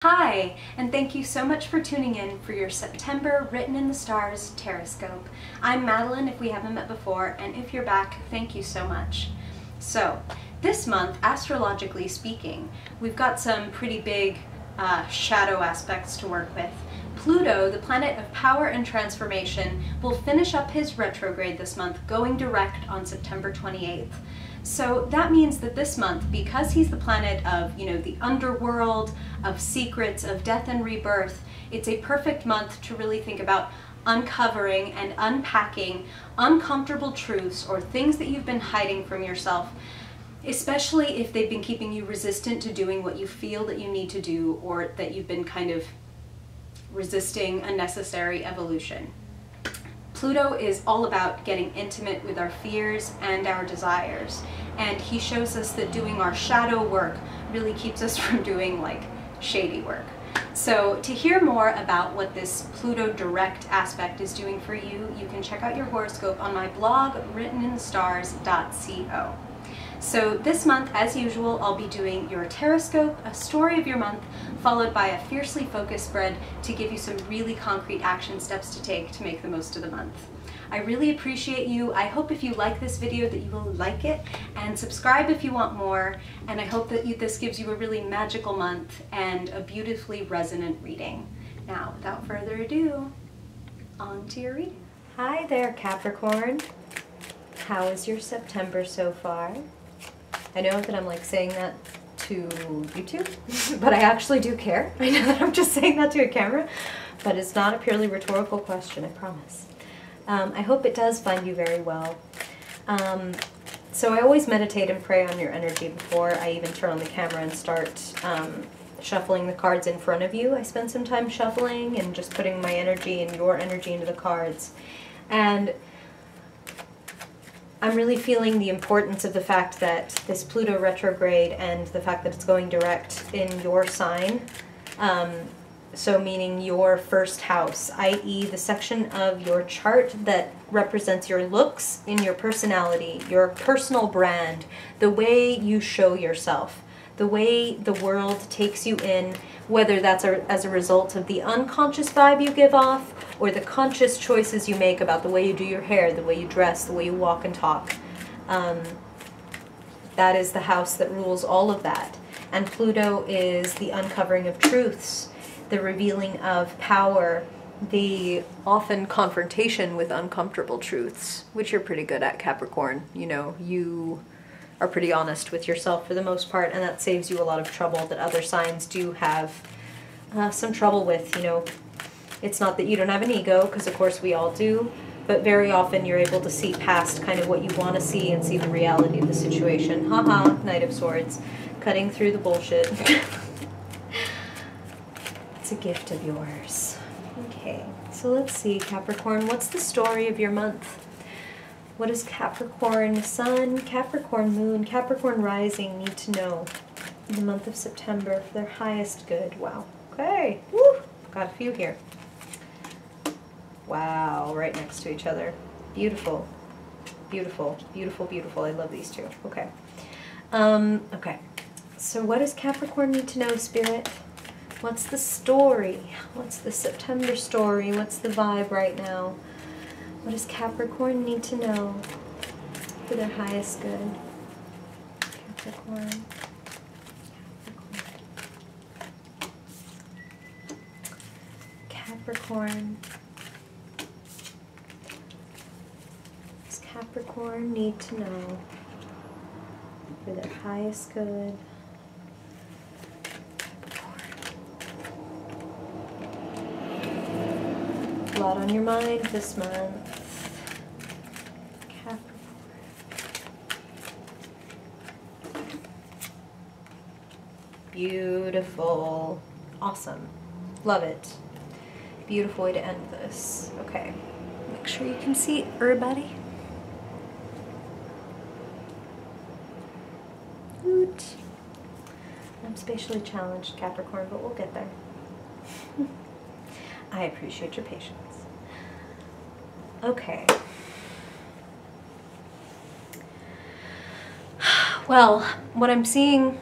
Hi, and thank you so much for tuning in for your September Written in the Stars Horoscope. I'm Madeline if we haven't met before, and if you're back, thank you so much. So, this month, astrologically speaking, we've got some pretty big shadow aspects to work with. Pluto, the planet of power and transformation, will finish up his retrograde this month, going direct on September 28th. So that means that this month, because he's the planet of, the underworld, of secrets, of death and rebirth, it's a perfect month to really think about uncovering and unpacking uncomfortable truths or things that you've been hiding from yourself, especially if they've been keeping you resistant to doing what you feel that you need to do, or that you've been kind of resisting a necessary evolution. Pluto is all about getting intimate with our fears and our desires, and he shows us that doing our shadow work really keeps us from doing shady work. So to hear more about what this Pluto direct aspect is doing for you, you can check out your horoscope on my blog, writteninthestars.co. So this month, as usual, I'll be doing your horoscope, a story of your month, followed by a fiercely focused spread to give you some really concrete action steps to take to make the most of the month. I really appreciate you. I hope if you like this video that you will like it, and subscribe if you want more, and I hope that this gives you a really magical month and a beautifully resonant reading. Now, without further ado, on to your reading. Hi there, Capricorn. How is your September so far? I know that I'm saying that to YouTube, but I actually do care. I know that I'm just saying that to a camera, but it's not a purely rhetorical question, I promise. I hope it does find you very well. So I always meditate and pray on your energy before I even turn on the camera and start shuffling the cards in front of you. I spend some time shuffling and just putting my energy and your energy into the cards. And I'm really feeling the importance of the fact that this Pluto retrograde and the fact that it's going direct in your sign, so meaning your first house, i.e. the section of your chart that represents your looks in your personality, your personal brand, the way you show yourself, the way the world takes you in, whether that's as a result of the unconscious vibe you give off or the conscious choices you make about the way you do your hair, the way you dress, the way you walk and talk. That is the house that rules all of that. And Pluto is the uncovering of truths, the revealing of power, the often confrontation with uncomfortable truths, which you're pretty good at, Capricorn. You are pretty honest with yourself for the most part, and that saves you a lot of trouble that other signs do have some trouble with. It's not that you don't have an ego, because of course we all do, but very often you're able to see past kind of what you want to see and see the reality of the situation. Haha, Knight of Swords, cutting through the bullshit. It's a gift of yours. Okay, so let's see, Capricorn, what's the story of your month? What does Capricorn Sun, Capricorn Moon, Capricorn Rising need to know in the month of September for their highest good? Wow. Okay. Woo! Got a few here. Wow, right next to each other. Beautiful. Beautiful, beautiful, beautiful. I love these two. Okay. Okay. So what does Capricorn need to know, Spirit? What's the story? What's the September story? What's the vibe right now? What does Capricorn need to know for their highest good? Capricorn. Capricorn. What does Capricorn need to know for their highest good? A lot on your mind this month. Capricorn. Beautiful. Awesome. Love it. Beautiful way to end this. Okay. Make sure you can see everybody. Woot. I'm spatially challenged, Capricorn, but we'll get there. I appreciate your patience. Okay. Well, what I'm seeing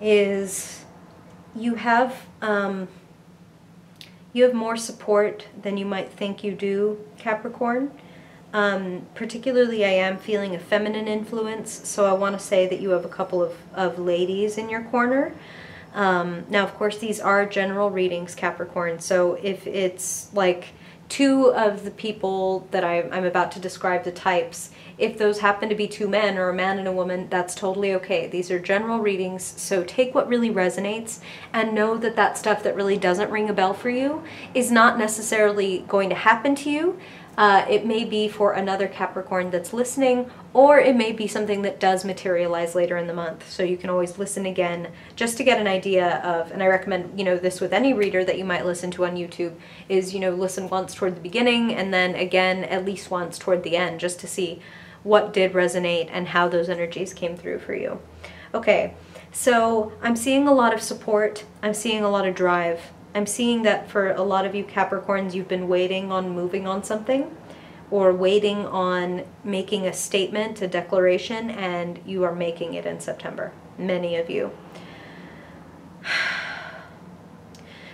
is you have more support than you might think you do, Capricorn. Particularly, I am feeling a feminine influence, so I want to say that you have a couple of ladies in your corner. Now, of course, these are general readings, Capricorn, so if it's like two of the people that I'm about to describe the types, if those happen to be two men or a man and a woman, that's totally okay. These are general readings, so take what really resonates and know that that stuff that really doesn't ring a bell for you is not necessarily going to happen to you. It may be for another Capricorn that's listening, or it may be something that does materialize later in the month. So you can always listen again just to get an idea of, and I recommend, you know, this with any reader that you might listen to on YouTube, is, you know, listen once toward the beginning and then again at least once toward the end, just to see what did resonate and how those energies came through for you. Okay, so I'm seeing a lot of support. I'm seeing a lot of drive. I'm seeing that for a lot of you Capricorns, you've been waiting on moving on something or waiting on making a statement, a declaration, and you are making it in September. Many of you.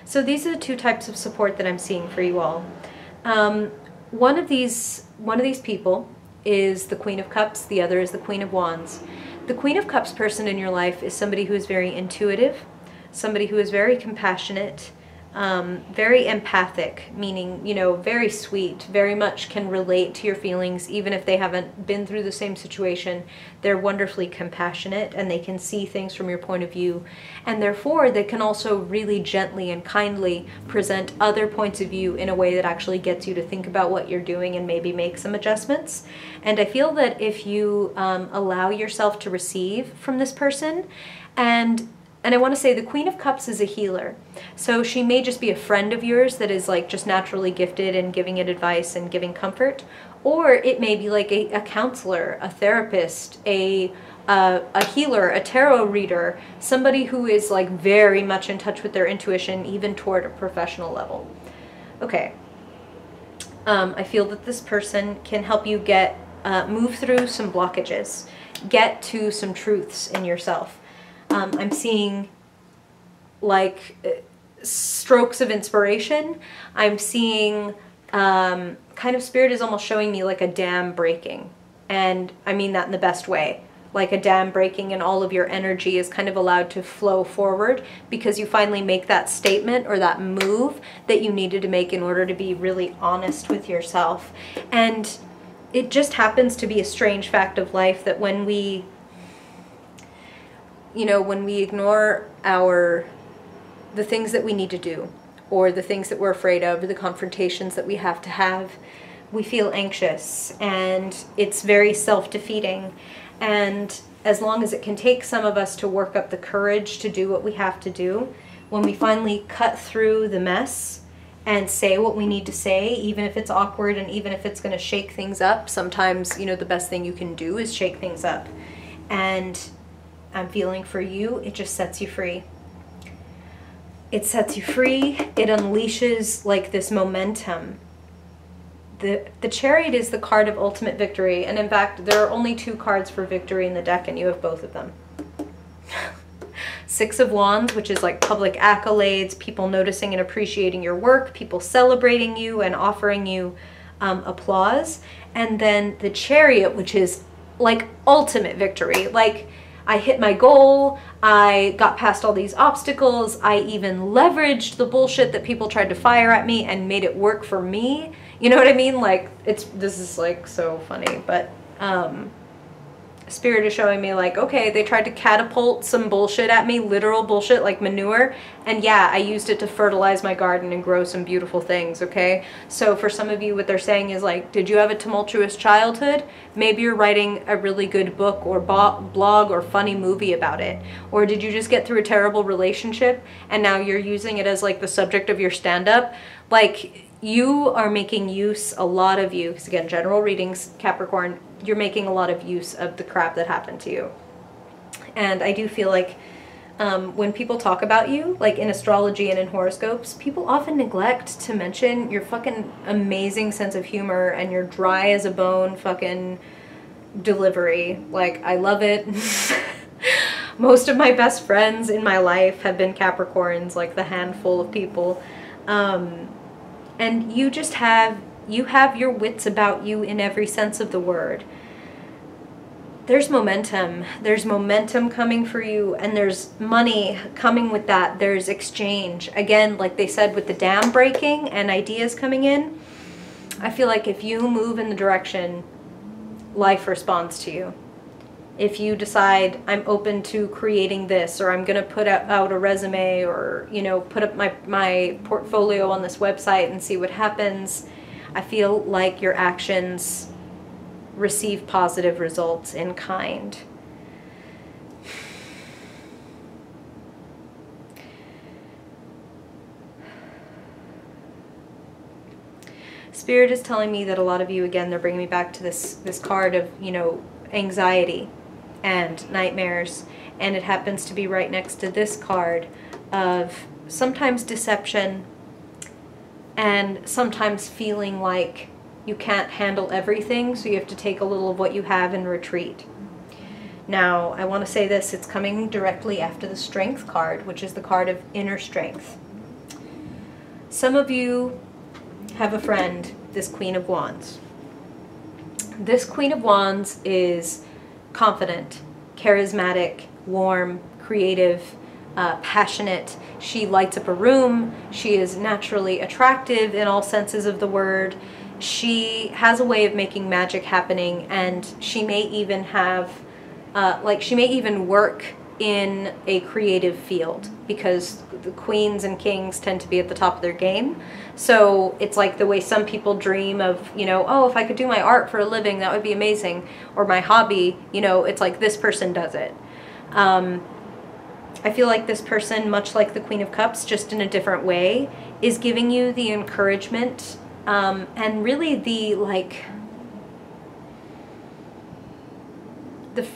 So these are the two types of support that I'm seeing for you all. One of these people is the Queen of Cups, the other is the Queen of Wands. The Queen of Cups person in your life is somebody who is very intuitive, somebody who is very compassionate, very empathic, meaning, you know, very sweet, very much can relate to your feelings, even if they haven't been through the same situation. They're wonderfully compassionate and they can see things from your point of view. And therefore, they can also really gently and kindly present other points of view in a way that actually gets you to think about what you're doing and maybe make some adjustments. And I feel that if you allow yourself to receive from this person, and I want to say the Queen of Cups is a healer. So she may just be a friend of yours that is like just naturally gifted in giving it advice and giving comfort. Or it may be like a counselor, a therapist, a healer, a tarot reader, somebody who is like very much in touch with their intuition, even toward a professional level. Okay. I feel that this person can help you get, move through some blockages, get to some truths in yourself. I'm seeing like strokes of inspiration. I'm seeing kind of spirit is almost showing me like a dam breaking. And I mean that in the best way. Like a dam breaking and all of your energy is kind of allowed to flow forward because you finally make that statement or that move that you needed to make in order to be really honest with yourself. And it just happens to be a strange fact of life that when we, you know, when we ignore the things that we need to do, or the things that we're afraid of, or the confrontations that we have to have, we feel anxious, and it's very self-defeating. And as long as it can take some of us to work up the courage to do what we have to do, when we finally cut through the mess and say what we need to say, even if it's awkward and even if it's going to shake things up, sometimes, you know, the best thing you can do is shake things up. And I'm feeling for you, it just sets you free. It sets you free. It unleashes like this momentum. The Chariot is the card of ultimate victory, and in fact, there are only two cards for victory in the deck, and you have both of them. Six of Wands, which is like public accolades, people noticing and appreciating your work, people celebrating you and offering you applause. And then the Chariot, which is like ultimate victory. Like, I hit my goal, I got past all these obstacles, I even leveraged the bullshit that people tried to fire at me and made it work for me. You know what I mean? Like, this is like so funny, but Spirit is showing me like, okay, they tried to catapult some bullshit at me, literal bullshit like manure, and yeah, I used it to fertilize my garden and grow some beautiful things, okay? So for some of you, what they're saying is like, did you have a tumultuous childhood? Maybe you're writing a really good book or blog or funny movie about it. Or did you just get through a terrible relationship and now you're using it as like the subject of your stand-up? Like, you are making use, a lot of you, because again, general readings, Capricorn, you're making a lot of use of the crap that happened to you. And I do feel like when people talk about you, like in astrology and in horoscopes, people often neglect to mention your fucking amazing sense of humor and your dry as a bone fucking delivery. Like, I love it. Most of my best friends in my life have been Capricorns, like the handful of people. And you just have your wits about you in every sense of the word. There's momentum. There's momentum coming for you, and there's money coming with that. There's exchange. Again, like they said, with the dam breaking and ideas coming in, I feel like if you move in the direction, life responds to you. If you decide, I'm open to creating this, or I'm going to put out a resume, or, you know, put up my portfolio on this website and see what happens, I feel like your actions receive positive results in kind. Spirit is telling me that a lot of you, again, they're bringing me back to this card of, you know, anxiety and nightmares, and it happens to be right next to this card of sometimes deception and sometimes feeling like you can't handle everything, so you have to take a little of what you have and retreat. Now, I want to say this, it's coming directly after the Strength card, which is the card of inner strength. Some of you have a friend, this Queen of Wands. This Queen of Wands is confident, charismatic, warm, creative, passionate. She lights up a room. She is naturally attractive in all senses of the word. She has a way of making magic happening, and she may even have, she may even work in a creative field, because the queens and kings tend to be at the top of their game. So it's like the way some people dream of, you know, oh, if I could do my art for a living, that would be amazing. Or my hobby, you know, it's like this person does it. I feel like this person, much like the Queen of Cups, just in a different way, is giving you the encouragement and really the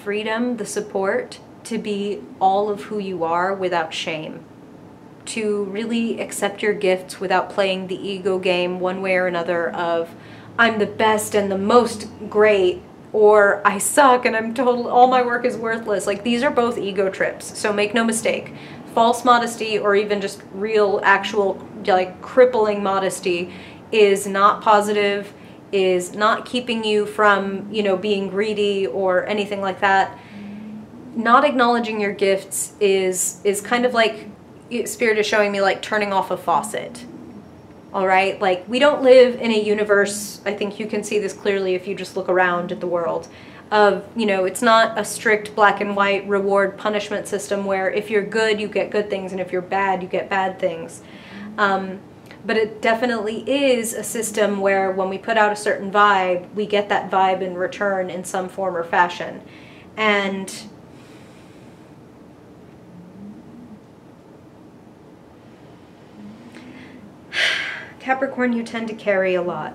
freedom, the support to be all of who you are without shame. To really accept your gifts without playing the ego game one way or another of, I'm the best and the most great, or I suck and I'm total, all my work is worthless. Like, these are both ego trips, so make no mistake. False modesty, or even just real, actual, like, crippling modesty, is not positive, is not keeping you from, you know, being greedy or anything like that. Not acknowledging your gifts is kind of like, Spirit is showing me, like turning off a faucet. All right, like, we don't live in a universe, I think you can see this clearly if you just look around at the world, of, you know, it's not a strict black and white reward punishment system where if you're good, you get good things, and if you're bad, you get bad things. But it definitely is a system where when we put out a certain vibe, we get that vibe in return in some form or fashion. And Capricorn, you tend to carry a lot.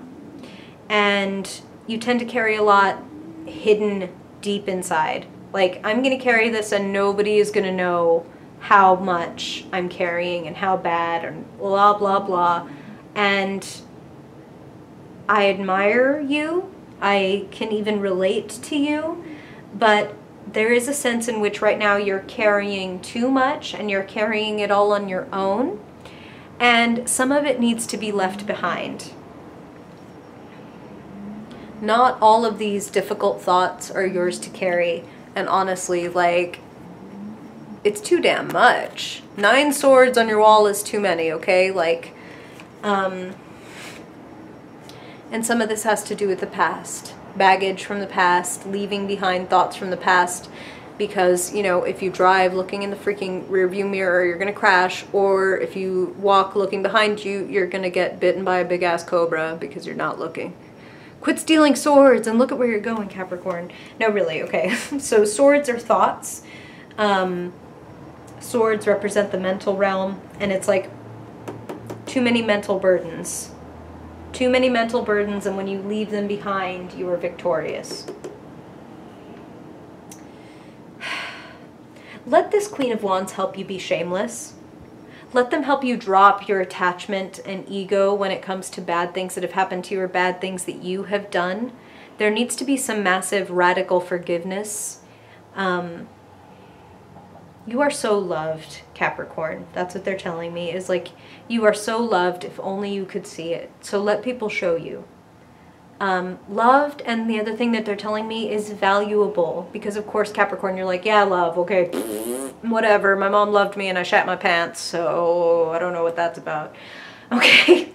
And you tend to carry a lot hidden deep inside. Like, I'm going to carry this and nobody is going to know how much I'm carrying and how bad, and blah, blah, blah. And I admire you. I can even relate to you. But there is a sense in which right now you're carrying too much, and you're carrying it all on your own. And some of it needs to be left behind. Not all of these difficult thoughts are yours to carry. And honestly, like, it's too damn much. 9 swords on your wall is too many, okay? Like, and some of this has to do with the past. Baggage from the past, leaving behind thoughts from the past. Because, you know, if you drive looking in the freaking rearview mirror, you're gonna crash. Or if you walk looking behind you, you're gonna get bitten by a big-ass cobra because you're not looking. Quit stealing swords and look at where you're going, Capricorn. No, really, okay. So swords are thoughts. Swords represent the mental realm, and it's like too many mental burdens. Too many mental burdens, and when you leave them behind, you are victorious. Let this Queen of Wands help you be shameless. Let them help you drop your attachment and ego when it comes to bad things that have happened to you or bad things that you have done. There needs to be some massive radical forgiveness. You are so loved, Capricorn. That's what they're telling me, is like, you are so loved if only you could see it. So let people show you. Loved, and the other thing that they're telling me is valuable. Because of course, Capricorn, you're like, yeah, love, okay, whatever. My mom loved me and I shat my pants, so I don't know what that's about. Okay.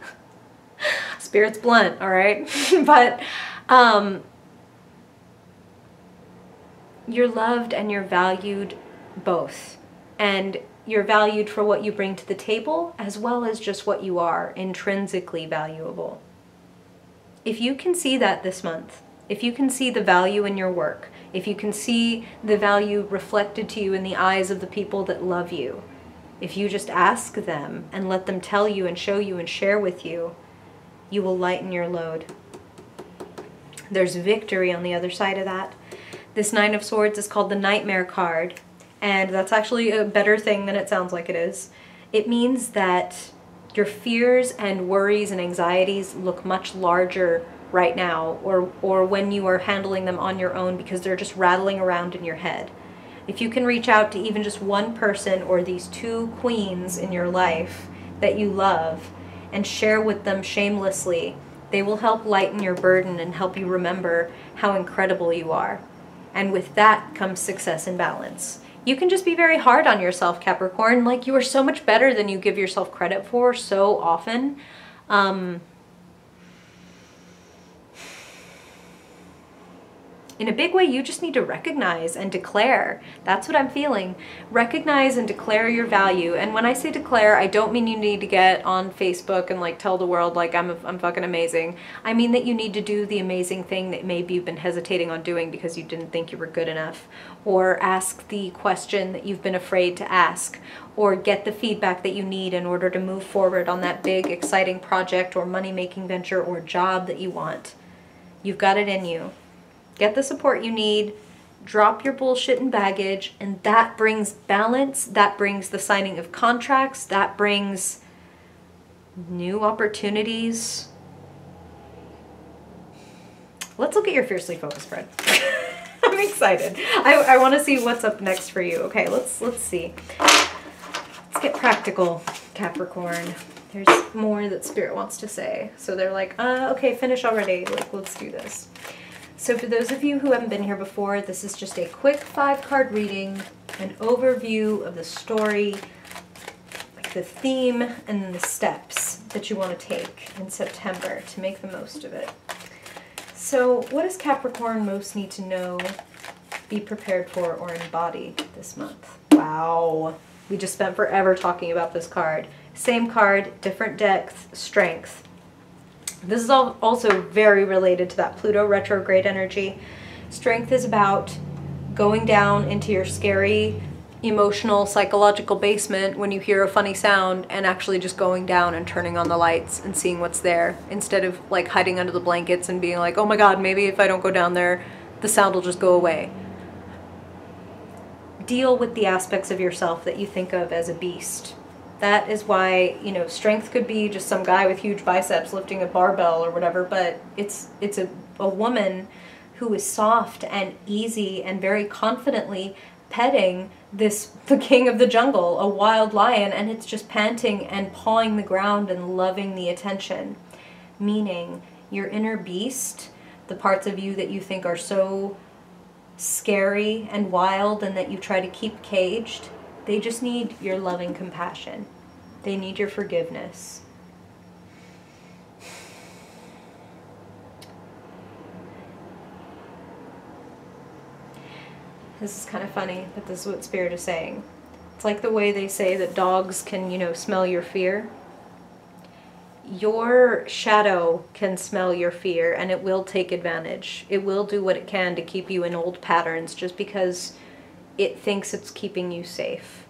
Spirit's blunt, all right? But you're loved and you're valued both. And you're valued for what you bring to the table, as well as just what you are, intrinsically valuable. If you can see that this month, if you can see the value in your work, if you can see the value reflected to you in the eyes of the people that love you, if you just ask them and let them tell you and show you and share with you, you will lighten your load. There's victory on the other side of that. This Nine of Swords is called the Nightmare card, and that's actually a better thing than it sounds like it is. It means that your fears and worries and anxieties look much larger right now, or when you are handling them on your own, because they're just rattling around in your head. If you can reach out to even just one person or these two queens in your life that you love and share with them shamelessly, they will help lighten your burden and help you remember how incredible you are. And with that comes success and balance. You can just be very hard on yourself, Capricorn. Like, you are so much better than you give yourself credit for so often. In a big way, you just need to recognize and declare. That's what I'm feeling. Recognize and declare your value. And when I say declare, I don't mean you need to get on Facebook and like tell the world like I'm fucking amazing. I mean that you need to do the amazing thing that maybe you've been hesitating on doing because you didn't think you were good enough. Or ask the question that you've been afraid to ask. Or get the feedback that you need in order to move forward on that big, exciting project or money-making venture or job that you want. You've got it in you. Get the support you need, drop your bullshit and baggage, and that brings balance, that brings the signing of contracts, that brings new opportunities. Let's look at your fiercely focused spread. I'm excited. I want to see what's up next for you. Okay, let's see. Let's get practical, Capricorn. There's more that Spirit wants to say. So they're like, okay, finish already. Like, let's do this. So for those of you who haven't been here before, this is just a quick 5-card reading, an overview of the story, like the theme, and then the steps that you want to take in September to make the most of it. So what does Capricorn most need to know, be prepared for, or embody this month? Wow. We just spent forever talking about this card. Same card, different depth, strength. This is also very related to that Pluto retrograde energy. Strength is about going down into your scary, emotional, psychological basement when you hear a funny sound and actually just going down and turning on the lights and seeing what's there, instead of like hiding under the blankets and being like, oh my God, maybe if I don't go down there, the sound will just go away. Deal with the aspects of yourself that you think of as a beast. That is why, you know, strength could be just some guy with huge biceps lifting a barbell or whatever, but it's a woman who is soft and easy and very confidently petting the king of the jungle, a wild lion, and it's just panting and pawing the ground and loving the attention. Meaning, your inner beast, the parts of you that you think are so scary and wild and that you try to keep caged, they just need your loving compassion. They need your forgiveness. This is kind of funny that this is what Spirit is saying. It's like the way they say that dogs can, you know, smell your fear. Your shadow can smell your fear, and it will take advantage. It will do what it can to keep you in old patterns just because it thinks it's keeping you safe.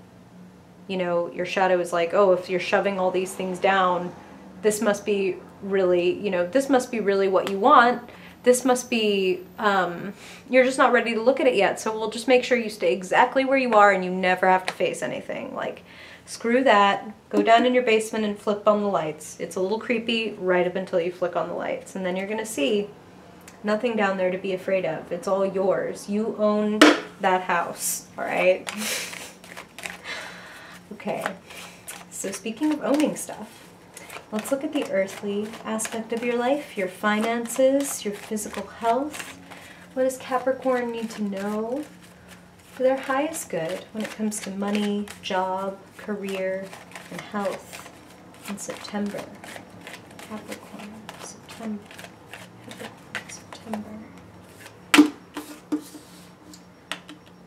You know, your shadow is like, oh, if you're shoving all these things down, this must be really, you know, this must be really what you want. This must be, you're just not ready to look at it yet. So we'll just make sure you stay exactly where you are and you never have to face anything. Like, screw that. Go down in your basement and flip on the lights. It's a little creepy right up until you flick on the lights. And then you're going to see nothing down there to be afraid of. It's all yours. You own that house, all right? Okay, so speaking of owning stuff, let's look at the earthly aspect of your life, your finances, your physical health. What does Capricorn need to know for their highest good when it comes to money, job, career, and health in September? Capricorn, September, September.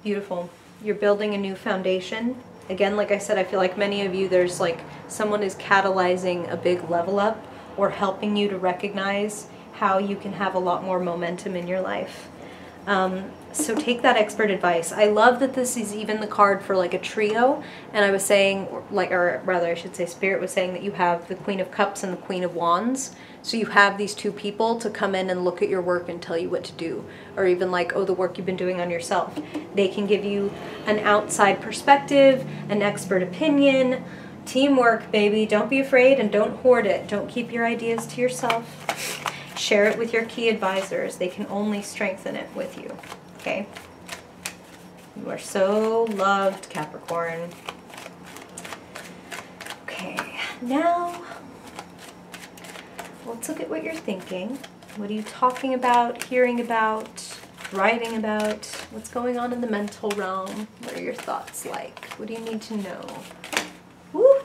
Beautiful. You're building a new foundation. Again, like I said, I feel like many of you, there's like someone is catalyzing a big level up or helping you to recognize how you can have a lot more momentum in your life. So take that expert advice. I love that this is even the card for like a trio. And I was saying, like, or rather I should say Spirit was saying that you have the Queen of Cups and the Queen of Wands. So you have these two people to come in and look at your work and tell you what to do. Or even like, oh, the work you've been doing on yourself. They can give you an outside perspective, an expert opinion, teamwork, baby. Don't be afraid and don't hoard it. Don't keep your ideas to yourself. Share it with your key advisors. They can only strengthen it with you. Okay? You are so loved, Capricorn. Okay, now let's look at what you're thinking. What are you talking about, hearing about, writing about? What's going on in the mental realm? What are your thoughts like? What do you need to know? Woo!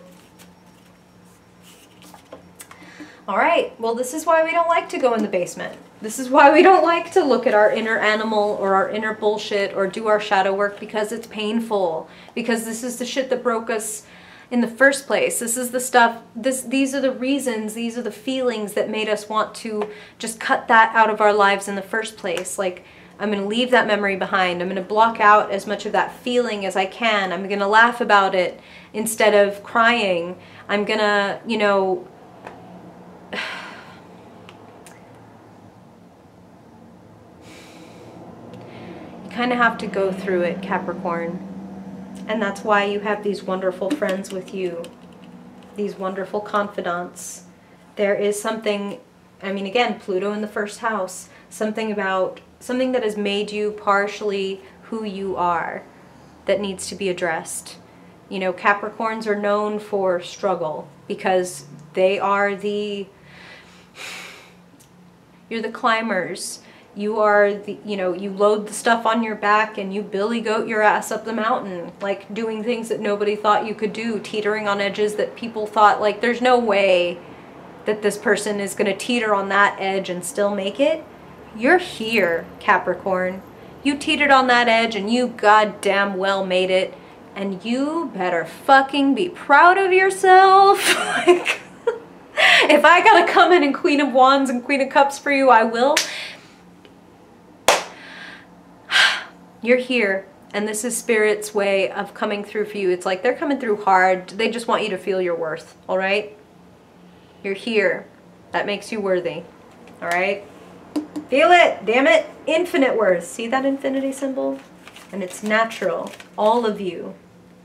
All right, well, this is why we don't like to go in the basement. This is why we don't like to look at our inner animal or our inner bullshit or do our shadow work, because it's painful. Because this is the shit that broke us in the first place. This is the stuff, these are the reasons, these are the feelings that made us want to just cut that out of our lives in the first place. Like, I'm going to leave that memory behind. I'm going to block out as much of that feeling as I can. I'm going to laugh about it instead of crying. I'm going to, you know, you kind of have to go through it, Capricorn. And that's why you have these wonderful friends with you, these wonderful confidants. There is something, I mean, again, Pluto in the first house, something that has made you partially who you are that needs to be addressed. You know, Capricorns are known for struggle because they are you're the climbers. You are the, you know, you load the stuff on your back and you billy goat your ass up the mountain, like doing things that nobody thought you could do, teetering on edges that people thought, like, there's no way that this person is going to teeter on that edge and still make it. You're here, Capricorn. You teetered on that edge and you goddamn well made it. And you better fucking be proud of yourself. Like, if I gotta come in Queen of Wands and Queen of Cups for you, I will. You're here, and this is Spirit's way of coming through for you. It's like they're coming through hard. They just want you to feel your worth, all right? You're here. That makes you worthy, all right? Feel it, damn it. Infinite worth. See that infinity symbol? And it's natural. All of you.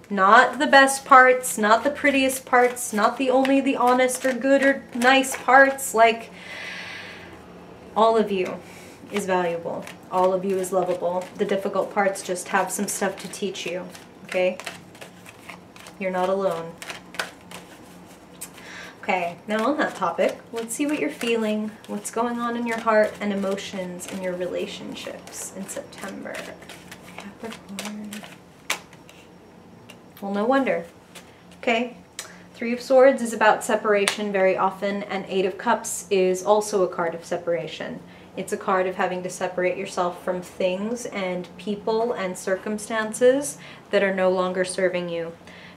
Not the best parts, not the prettiest parts, not only the honest or good or nice parts. Like, all of you is valuable. All of you is lovable. The difficult parts just have some stuff to teach you, okay? You're not alone. Okay, now on that topic, let's see what you're feeling, what's going on in your heart and emotions in your relationships in September. Capricorn. Well, no wonder. Okay, Three of Swords is about separation very often, and Eight of Cups is also a card of separation. It's a card of having to separate yourself from things and people and circumstances that are no longer serving you.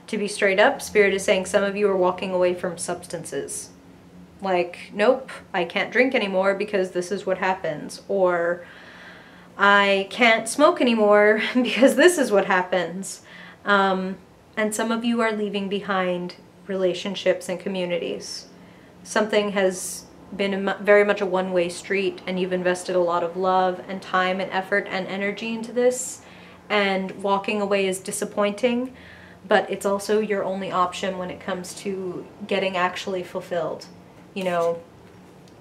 To be straight up, Spirit is saying some of you are walking away from substances. Like, nope, I can't drink anymore because this is what happens. Or, I can't smoke anymore because this is what happens. And some of you are leaving behind relationships and communities. Something has been very much a one-way street, and you've invested a lot of love and time and effort and energy into this, and walking away is disappointing, but it's also your only option when it comes to getting actually fulfilled. You know,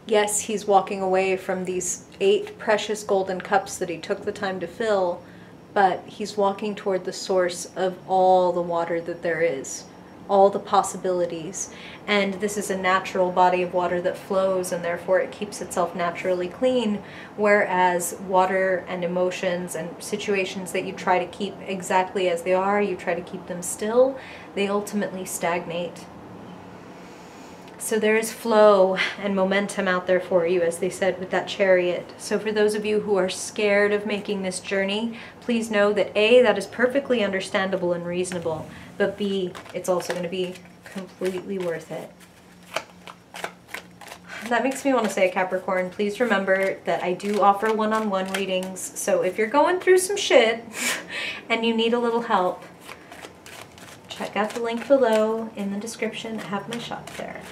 yes, he's walking away from these 8 precious golden cups that he took the time to fill, but he's walking toward the source of all the water that there is, all the possibilities. And this is a natural body of water that flows, and therefore it keeps itself naturally clean, whereas water and emotions and situations that you try to keep exactly as they are, you try to keep them still, they ultimately stagnate. So there is flow and momentum out there for you, as they said with that Chariot. So for those of you who are scared of making this journey, please know that A, that is perfectly understandable and reasonable, but B, it's also going to be completely worth it. That makes me want to say, Capricorn, please remember that I do offer one-on-one readings. So if you're going through some shit and you need a little help, check out the link below in the description. I have my shop there.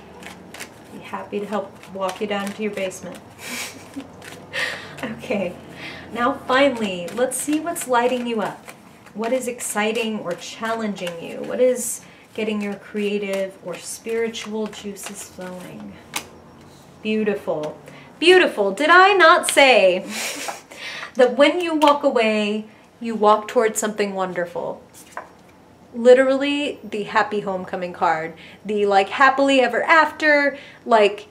Be happy to help walk you down to your basement. Okay, now finally, let's see what's lighting you up. What is exciting or challenging you? What is getting your creative or spiritual juices flowing? Beautiful. Beautiful. Did I not say that when you walk away, you walk towards something wonderful? Literally the happy homecoming card, the like happily ever after, like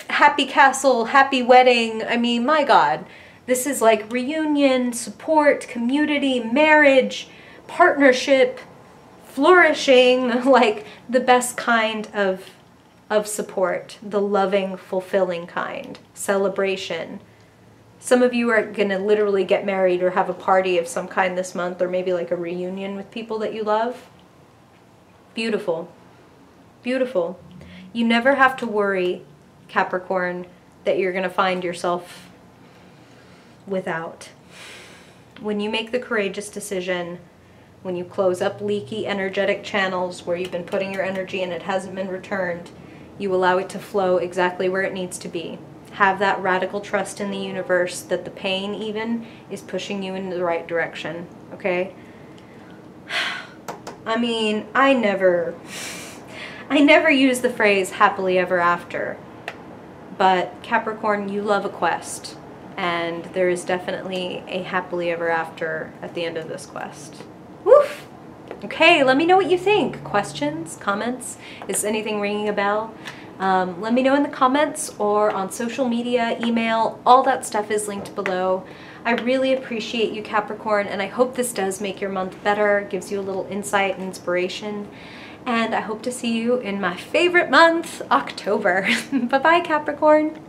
happy castle, happy wedding. I mean, my God, this is like reunion, support, community, marriage, partnership, flourishing, like the best kind of support, the loving, fulfilling kind, celebration. Some of you are going to literally get married or have a party of some kind this month, or maybe like a reunion with people that you love. Beautiful. Beautiful. You never have to worry, Capricorn, that you're going to find yourself without. When you make the courageous decision, when you close up leaky energetic channels where you've been putting your energy and it hasn't been returned, you allow it to flow exactly where it needs to be. Have that radical trust in the universe that the pain even is pushing you in the right direction, okay? I mean, I never use the phrase happily ever after, but Capricorn, you love a quest, and there is definitely a happily ever after at the end of this quest. Woof! Okay, let me know what you think. Questions, comments? Is anything ringing a bell? Let me know in the comments or on social media, email, all that stuff is linked below. I really appreciate you, Capricorn, and I hope this does make your month better, gives you a little insight and inspiration. And I hope to see you in my favorite month, October. Bye-bye, Capricorn.